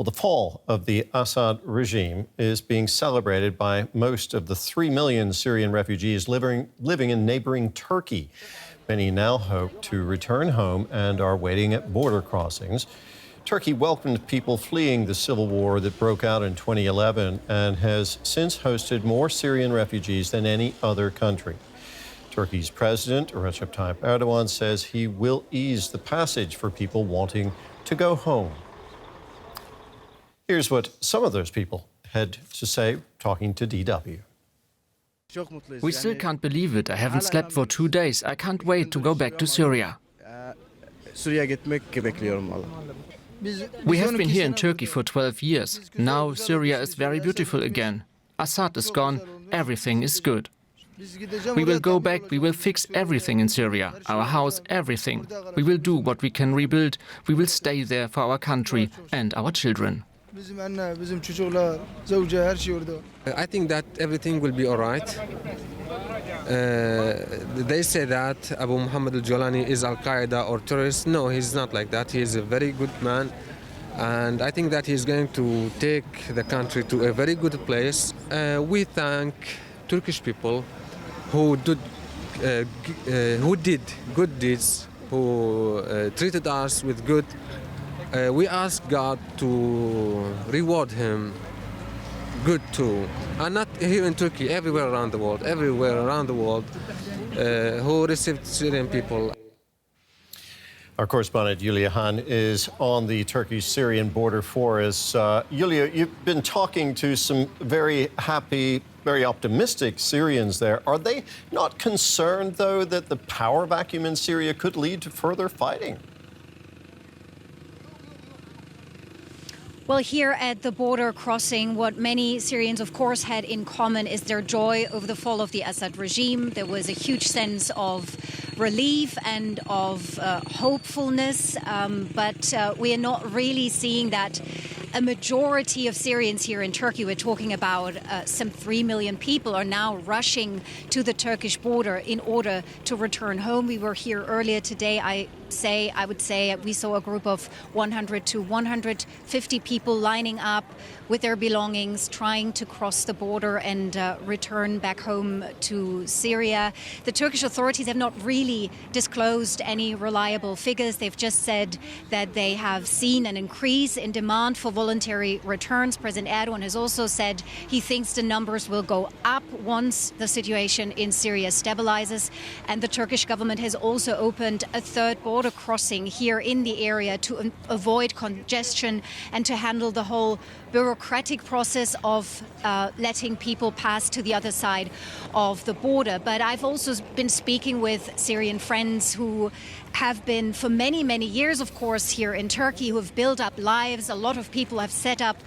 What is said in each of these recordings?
Well, the fall of the Assad regime is being celebrated by most of the 3 million Syrian refugees living in neighboring Turkey. Many now hope to return home and are waiting at border crossings. Turkey welcomed people fleeing the civil war that broke out in 2011 and has since hosted more Syrian refugees than any other country. Turkey's President Recep Tayyip Erdogan says he will ease the passage for people wanting to go home. Here's what some of those people had to say talking to DW. We still can't believe it. I haven't slept for 2 days. I can't wait to go back to Syria. We have been here in Turkey for 12 years. Now Syria is very beautiful again. Assad is gone. Everything is good. We will go back. We will fix everything in Syria. Our house, everything. We will do what we can rebuild. We will stay there for our country and our children. I think that everything will be all right. They say that Abu Muhammad al-Jolani is al-Qaeda or terrorist. No, he's not like that. He is a very good man. And I think that he's going to take the country to a very good place. We thank Turkish people who did good deeds, who treated us with good. We ask God to reward him good too, and not here in Turkey, everywhere around the world, who received Syrian people. Our correspondent Julia Hahn is on the Turkish-Syrian border for us. Julia, you've been talking to some very happy, very optimistic Syrians there. Are they not concerned, though, that the power vacuum in Syria could lead to further fighting? Well, here at the border crossing, what many Syrians, of course, had in common is their joy over the fall of the Assad regime. There was a huge sense of relief and of hopefulness, but we are not really seeing that. A majority of Syrians here in Turkey, we're talking about some 3 million people, are now rushing to the Turkish border in order to return home. We were here earlier today. I would say we saw a group of 100 to 150 people lining up with their belongings, trying to cross the border and return back home to Syria. The Turkish authorities have not really disclosed any reliable figures. They've just said that they have seen an increase in demand for voluntary returns. President Erdogan has also said he thinks the numbers will go up once the situation in Syria stabilizes. And the Turkish government has also opened a third border crossing here in the area to avoid congestion and to handle the whole bureaucratic process of letting people pass to the other side of the border. But I've also been speaking with Syrian friends who have been for many, many years, of course, here in Turkey, who have built up lives. A lot of people have set up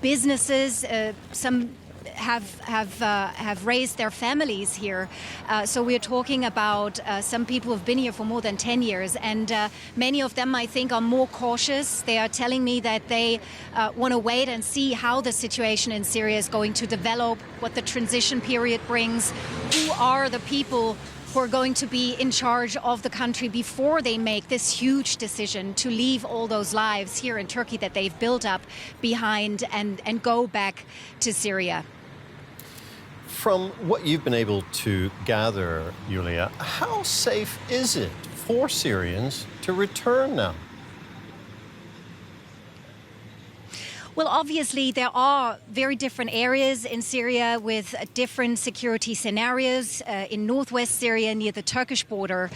businesses. Some have raised their families here. So we're talking about some people who have been here for more than 10 years. And many of them, I think, are more cautious. They are telling me that they want to wait and see how the situation in Syria is going to develop, what the transition period brings, who are the people who are going to be in charge of the country before they make this huge decision to leave all those lives here in Turkey that they've built up behind and go back to Syria. From what you've been able to gather, Julia, how safe is it for Syrians to return now? Well, obviously, there are very different areas in Syria with different security scenarios. In northwest Syria, near the Turkish border,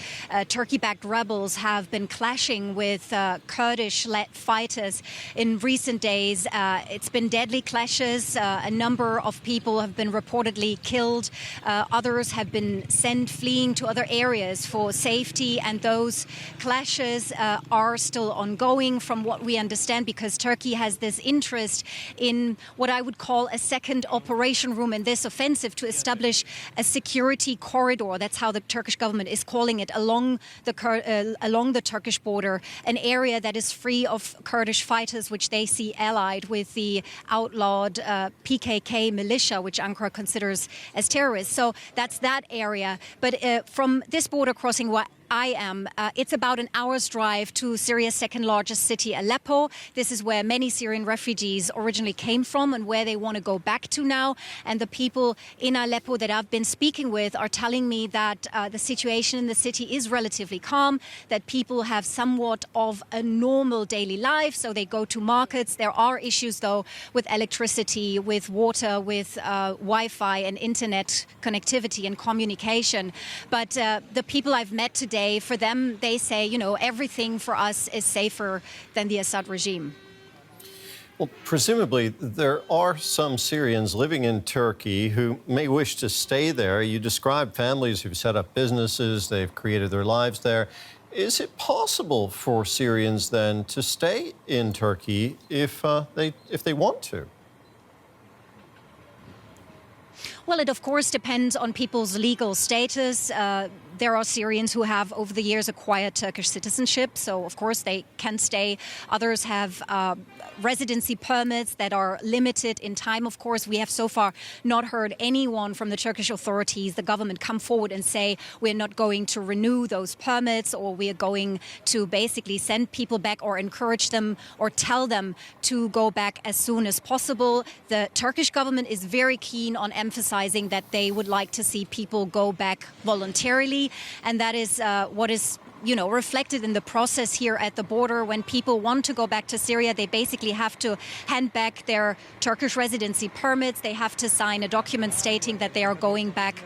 Turkey-backed rebels have been clashing with Kurdish-led fighters in recent days. It's been deadly clashes. A number of people have been reportedly killed. Others have been sent fleeing to other areas for safety. And those clashes are still ongoing, from what we understand, because Turkey has this interest in what I would call a second operation room in this offensive to establish a security corridor. That's how the Turkish government is calling it, along the Turkish border, an area that is free of Kurdish fighters, which they see allied with the outlawed PKK militia, which Ankara considers as terrorists. So that's that area. But from this border crossing, I am, it's about an hour's drive to Syria's second largest city, Aleppo. This is where many Syrian refugees originally came from and where they want to go back to now. And the people in Aleppo that I've been speaking with are telling me that the situation in the city is relatively calm, that people have somewhat of a normal daily life. So they go to markets. There are issues, though, with electricity, with water, with Wi-Fi and internet connectivity and communication. But the people I've met today, for them, they say, you know, everything for us is safer than the Assad regime. Well, presumably, there are some Syrians living in Turkey who may wish to stay there. You describe families who've set up businesses, they've created their lives there. Is it possible for Syrians then to stay in Turkey if they want to? Well, it of course depends on people's legal status. There are Syrians who have, over the years, acquired Turkish citizenship, so of course they can stay. Others have residency permits that are limited in time. Of course, we have so far not heard anyone from the Turkish authorities, the government, come forward and say we're not going to renew those permits, or we are going to basically send people back or encourage them or tell them to go back as soon as possible. The Turkish government is very keen on emphasizing that they would like to see people go back voluntarily. And that is what is, reflected in the process here at the border. When people want to go back to Syria, they basically have to hand back their Turkish residency permits. They have to sign a document stating that they are going back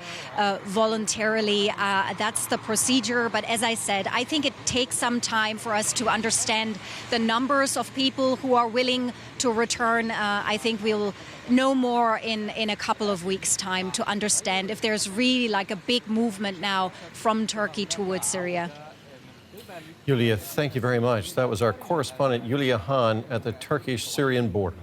voluntarily. That's the procedure. But as I said, I think it takes some time for us to understand the numbers of people who are willing to return. I think we'll know more in a couple of weeks' time to understand if there's really like a big movement now from Turkey towards Syria. Julia, thank you very much. That was our correspondent, Julia Hahn, at the Turkish-Syrian border.